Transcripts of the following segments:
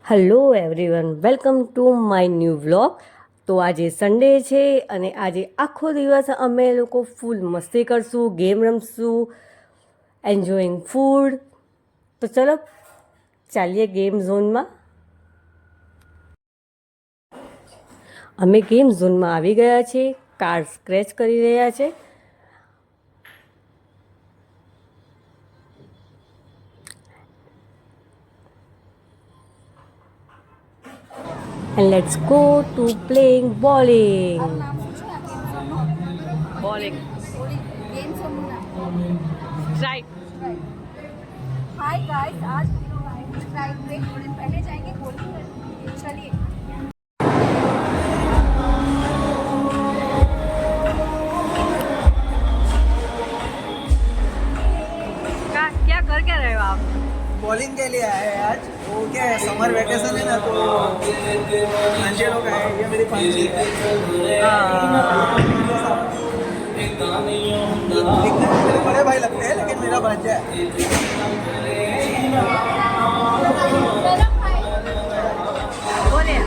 Hello everyone, welcome to my new vlog. તો આજે Sunday છે અને આજે આખો દિવસ અમે લોકો ફૂલ મસ્તી કરશું, ગેમ રમશું, એન્જોઈંગ ફૂડ. તો ચલો ચાલીએ ગેમ ઝોનમાં. અમે ગેમ ઝોનમાં આવી ગયા છીએ. કાર સ્ક્રેચ કરી રહ્યા છે. And let's go to playing bowling. Bowling. Strike. Hi guys, आज हम लोग आए हैं स्ट्राइक पे। थोड़े दिन पहले जाएंगे बॉलिंग करने। चलिए। क्या कर क्या रहे हो आप? बॉलिंग के लिए आए हैं आज। वो क्या है, समर वेकेशन है ना, तो भांजे लोग आए हैं। ये मेरी भांजी है। दिखने में मेरे बड़े भाई लगते हैं, लेकिन मेरा भांजा है। बोलिए.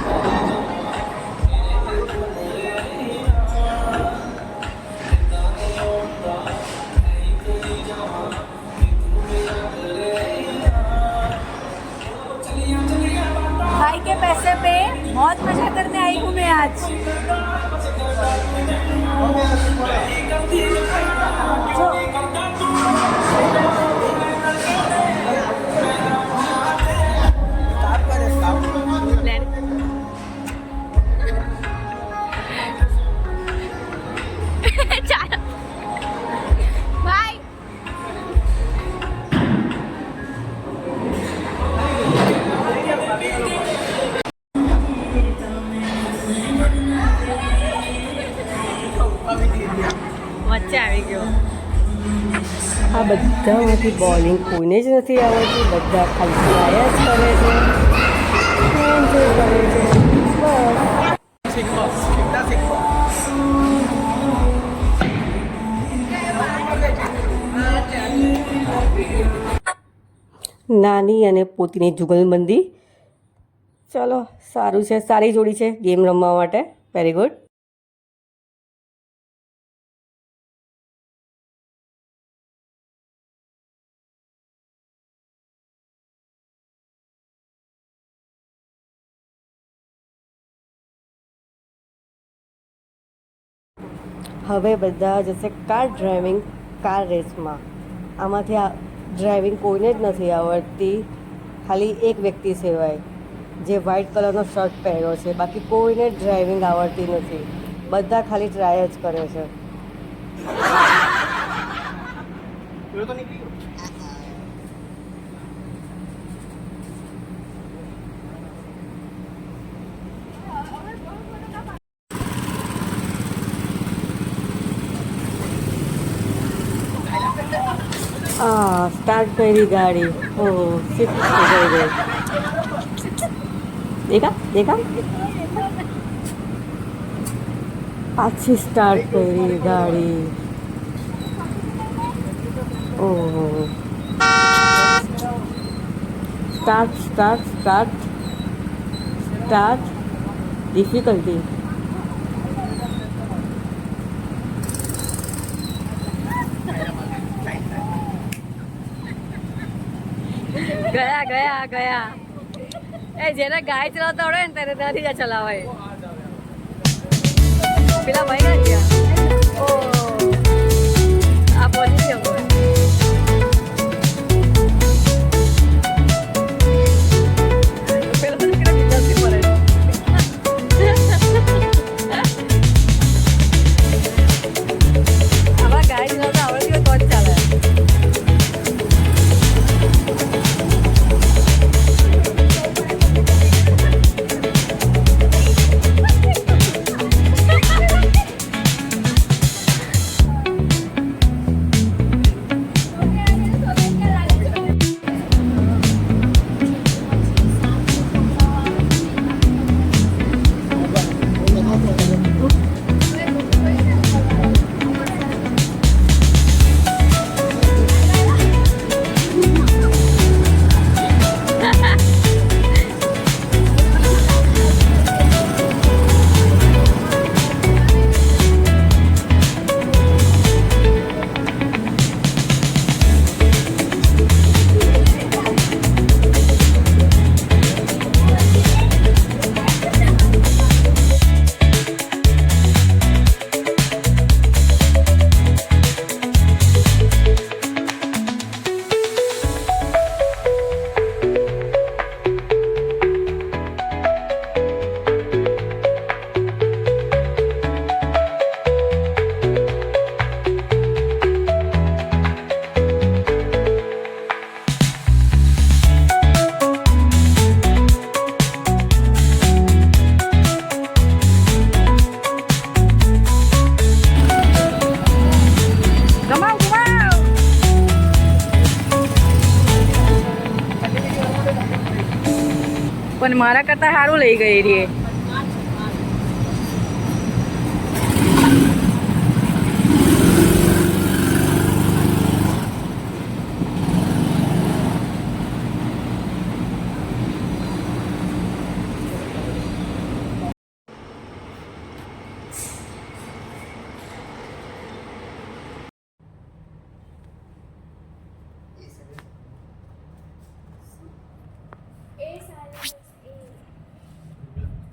भाई के पैसे पे बहुत मजा करने आई हूँ मैं आज। भाई વચ્ચે આવી ગયો. આ બધામાંથી બોલિંગ કોઈને જ નથી આવડતી. બધા ખાલી ટ્રાય જ કરે છે, એન્જોય કરે છે. બસ सीखो, सीखना सीखो। નાની અને પોતીની જુગલબંધી. ચલો, સારું છે, સારી જોડી છે ગેમ રમવા માટે. Very good. હવે બધા જશે કાર ડ્રાઇવિંગ, કાર રેસમાં. આમાંથી આ ડ્રાઇવિંગ કોઈને જ નથી આવડતી. ખાલી એક વ્યક્તિ સિવાય, જે વ્હાઇટ કલરનો શર્ટ પહેર્યો છે. બાકી કોઈને જ ડ્રાઇવિંગ આવડતી નથી. બધા ખાલી ટ્રાય જ કરે છે. સ્ટાર્ટ કરી ગાડી. ઓ શિફ્ટ થઈ ગઈ. દેખા દેખા, પાછી સ્ટાર્ટ કરી ગાડી. ઓહો, start start start start. Difficulty. ગયા ગયા ગયા. એ જેને ગાય ચલાવતા આવડે ને તેને ત્યાંથી જ ચલાવાય. પેલા ભાઈ ના ગયા. ઓ આ પહોંચી ગયો. પેલા તો કેટલા બિંદાસથી ફરે છે. આવા ગાય ચલાવતા આવડતી હોય તો જ ચાલે. પણ મારા કરતાં સારું લઈ ગઈ રે.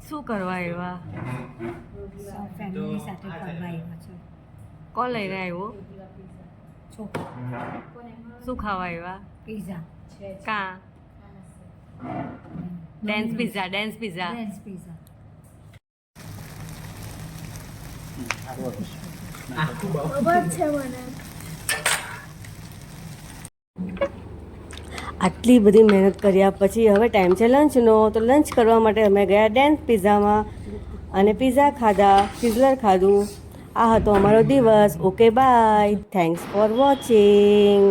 શું કરવા એવા ફેમિલી સાથે ફરવા આવ્યા છે. કોણ લઈને આવ્યો છોકરા શું ખાવા આવ્યા પીઝા કાં ડેન્સ પિઝા ડેન્સ પીઝા. આટલી બધી મહેનત કર્યા પછી હવે ટાઈમ છે લંચનો, તો લંચ કરવા માટે અમે ગયા ડેન્સ પિઝામાં અને પિઝા ખાધા, સિઝલર ખાધું. આ હતો અમારો દિવસ. Okay bye, thanks for watching.